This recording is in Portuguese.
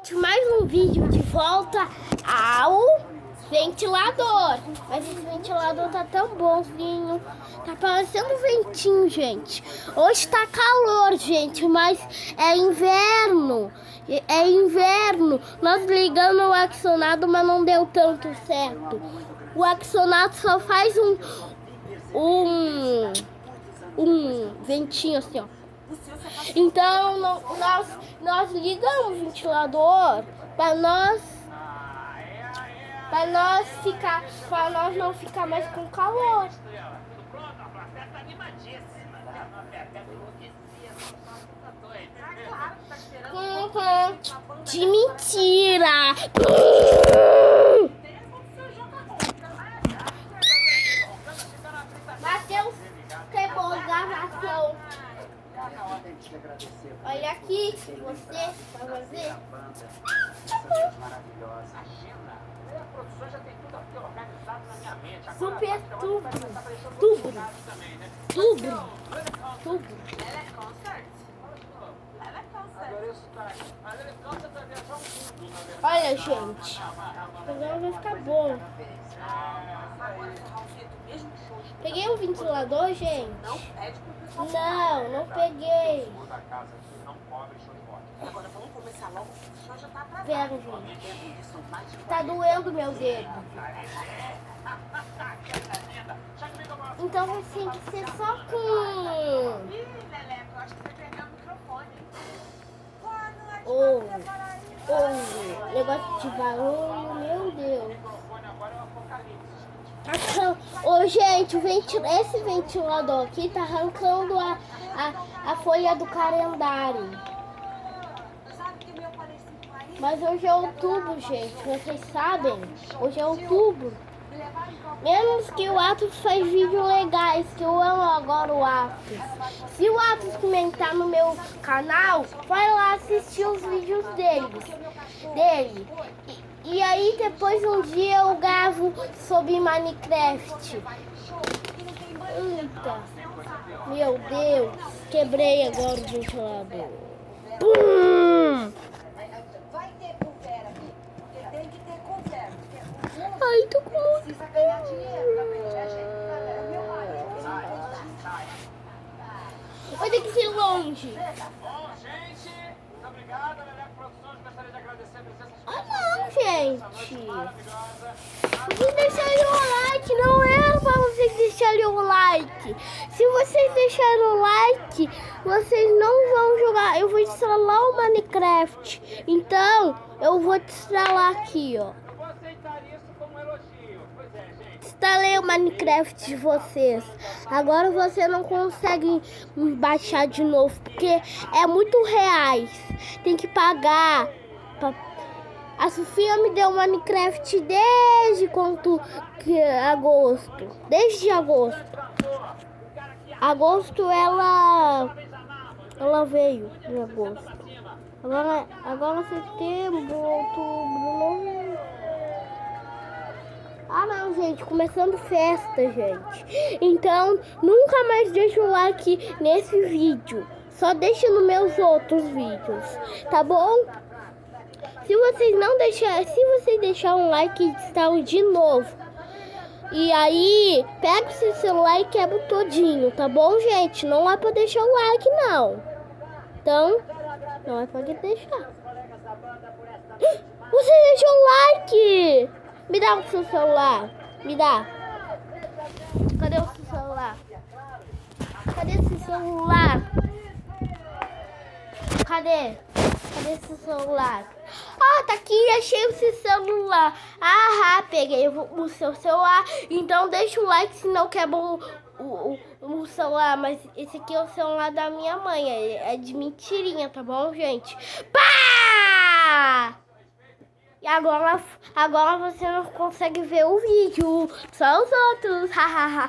gente, mais um vídeo de volta ao ventilador. Mas esse ventilador tá tão bonzinho, tá parecendo um ventinho, gente. Hoje tá calor, gente, mas é inverno. É inverno. Nós ligamos o ar-condicionado, mas não deu tanto certo. O ar-condicionado só faz um ventinho assim, ó. Então nós ligamos o ventilador para nós não ficar mais com calor. De mentira. Matheus quebrou a gravação. Olha aqui, você vai fazer. Super tubo. Olha, gente, agora vai ficar bom. Peguei o ventilador, gente. Não peguei. Agora vamos começar logo. O senhor já tá atrasado. Pera, gente. Tá doendo meu dedo. Então vai ter que ser só com... Ih, Leleco, eu acho que você perdeu o microfone. Pô, não é negócio de barulho, meu Deus. Ô, gente, esse ventilador aqui tá arrancando a folha do calendário. Mas hoje é outubro, gente. Vocês sabem? Hoje é outubro. Menos que o Atos faz vídeos legais, que eu amo agora o Atos. Se o Atos comentar no meu canal, vai lá assistir os vídeos dele. E aí depois um dia eu gravo sobre Minecraft. Eita, meu Deus, quebrei agora o ventilador. Pum! Vai ter conversa, porque tem que ter conversa. Ai, tô com... Precisa ganhar dinheiro também, a gente. Meu marido, vai ter que ser longe. Bom, gente, muito obrigado. Leleco Produções, gostaria de agradecer a presença de Ah, não, gente. maravilhosa. Vocês deixarem o like, não era pra vocês deixarem o like. Se vocês deixarem o like, vocês não vão jogar. Eu vou instalar o Minecraft. Então, eu vou instalar aqui, ó. Eu vou aceitar isso como elogio. Pois é, gente. Instalei o Minecraft de vocês. Agora você não consegue baixar de novo, porque é muito reais. Tem que pagar. A Sofia me deu Minecraft desde agosto. Desde agosto. Agosto ela veio em agosto. Agora setembro, outubro, novembro. Ah não, gente, começando festa, gente. Então, nunca mais deixa o like nesse vídeo. Só deixa nos meus outros vídeos, tá bom? Se vocês deixar um like, instala de novo. E aí, pega esse celular e quebra todinho, tá bom, gente? Não é pra deixar o like, não. Então, não é pra deixar. Você deixou o like! Me dá o seu celular. Me dá. Cadê o seu celular? Cadê esse celular? Cadê esse celular? Ah, tá aqui, achei o seu celular. Ah, peguei o seu celular. Então deixa o like, senão quebra o celular. Mas esse aqui é o celular da minha mãe. É de mentirinha, tá bom, gente? Pá! E agora você não consegue ver o vídeo. Só os outros. Hahaha.